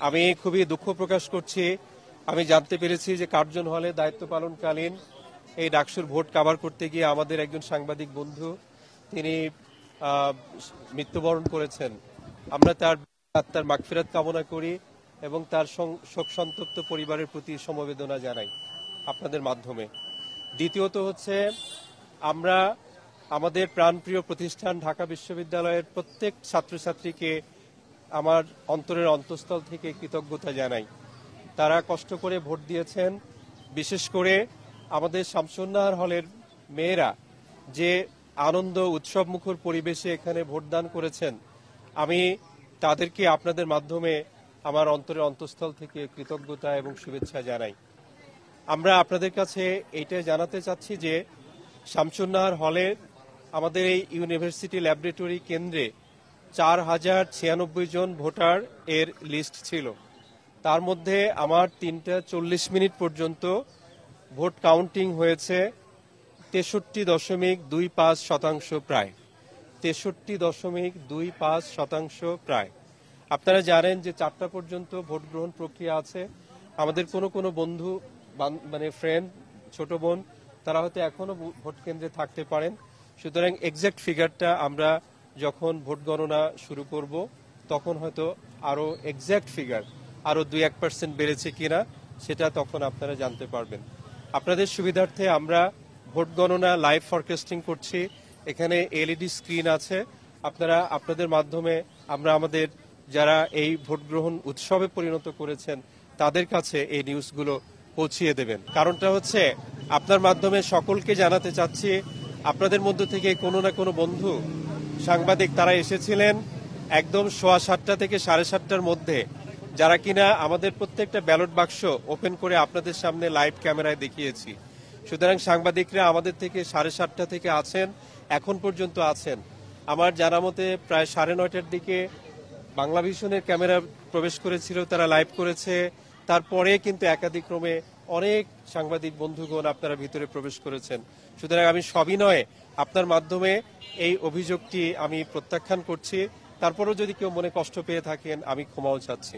আমি খুবই দুঃখ প্রকাশ করছি। আমি জানতে পেরেছি যে কার্জন হলে দায়িত্ব পালনকালীন এই ডাকসুর ভোট কাভার করতে গিয়ে আমাদের একজন সাংবাদিক বন্ধু তিনি মৃত্যুবরণ করেছেন। আমরা তার আত্মার মাগফিরাত কামনা করি এবং তার শোক সন্তপ্ত পরিবারের প্রতি সমবেদনা জানাই আপনাদের মাধ্যমে। দ্বিতীয়ত হচ্ছে, আমরা আমাদের প্রাণপ্রিয় প্রতিষ্ঠান ঢাকা বিশ্ববিদ্যালয়ের প্রত্যেক ছাত্রছাত্রীকে আমার অন্তরের অন্তঃস্থল থেকে কৃতজ্ঞতা জানাই। তারা কষ্ট করে ভোট দিয়েছেন। বিশেষ করে আমাদের শামসুন্নাহার হলের মেয়েরা যে আনন্দ উৎসবমুখর পরিবেশে এখানে ভোটদান করেছেন, আমি তাদেরকে আপনাদের মাধ্যমে আমার অন্তরের অন্তঃস্থল থেকে কৃতজ্ঞতা এবং শুভেচ্ছা জানাই। আমরা আপনাদের কাছে এইটাই জানাতে চাচ্ছি যে শামসুন্নাহার হলে আমাদের এই ইউনিভার্সিটি ল্যাবরেটরি কেন্দ্রে 4096 জন ভোটার এর লিস্ট ছিল। তার মধ্যে আমার 3টা 40 পর্যন্ত ভোট কাউন্টিং হয়েছে 63.25% প্রায় 63.25% প্রায়। আপনারা জানেন যে 4টা পর্যন্ত ভোট গ্রহণ প্রক্রিয়া আছে। আমাদের কোনো বন্ধু মানে ফ্রেন্ড, ছোট বোন, তারা হয়তো এখনো ভোট কেন্দ্রে থাকতে পারেন। সুতরাং এক্সাক্ট ফিগারটা আমরা যখন ভোট গণনা শুরু করব তখন হয়তো আরো এক্সাক্ট ফিগার আরো 2-1% বেড়েছে কিনা সেটা তখন আপনারা জানতে পারবেন। আপনাদের সুবিধার্থে আমরা ভোট গণনা লাইভ ফরকাস্টিং করছি। এখানে এলইডি স্ক্রিন আছে। আপনারা আপনাদের মাধ্যমে আমরা আমাদের যারা এই ভোট গ্রহণ উৎসবে পরিণত করেছেন তাদের কাছে এই নিউজগুলো পৌঁছিয়ে দেবেন। কারণটা হচ্ছে, আপনার মাধ্যমে সকলকে জানাতে চাচ্ছি, আপনাদের মধ্য থেকে কোনো না কোনো বন্ধু সাংবাদিক তারা এসেছিলেন একদম 7:15 থেকে 7:30টার মধ্যে, যারা কিনা আমাদের প্রত্যেকটা ব্যালট বাক্স ওপেন করে আপনাদের সামনে লাইভ ক্যামেরায় দেখিয়েছি। সুতরাং সাংবাদিকরা আমাদের থেকে 7:30 থেকে আছেন, এখন পর্যন্ত আছেন। আমার জানা মতে প্রায় 9:30টার দিকে বাংলা ভিশনের ক্যামেরা প্রবেশ করেছিল, তারা লাইভ করেছে। তারপরে কিন্তু একাধিক্রমে অনেক সাংবাদিক বন্ধুগণ আপনারা ভিতরে প্রবেশ করেছেন। সুতরাং আমি সবিনয়ে আপনার মাধ্যমে এই অভিযোগটি আমি প্রত্যাখ্যান করছি। তারপরেও যদি কেউ মনে কষ্ট পেয়ে থাকেন, আমি ক্ষমাও চাচ্ছি।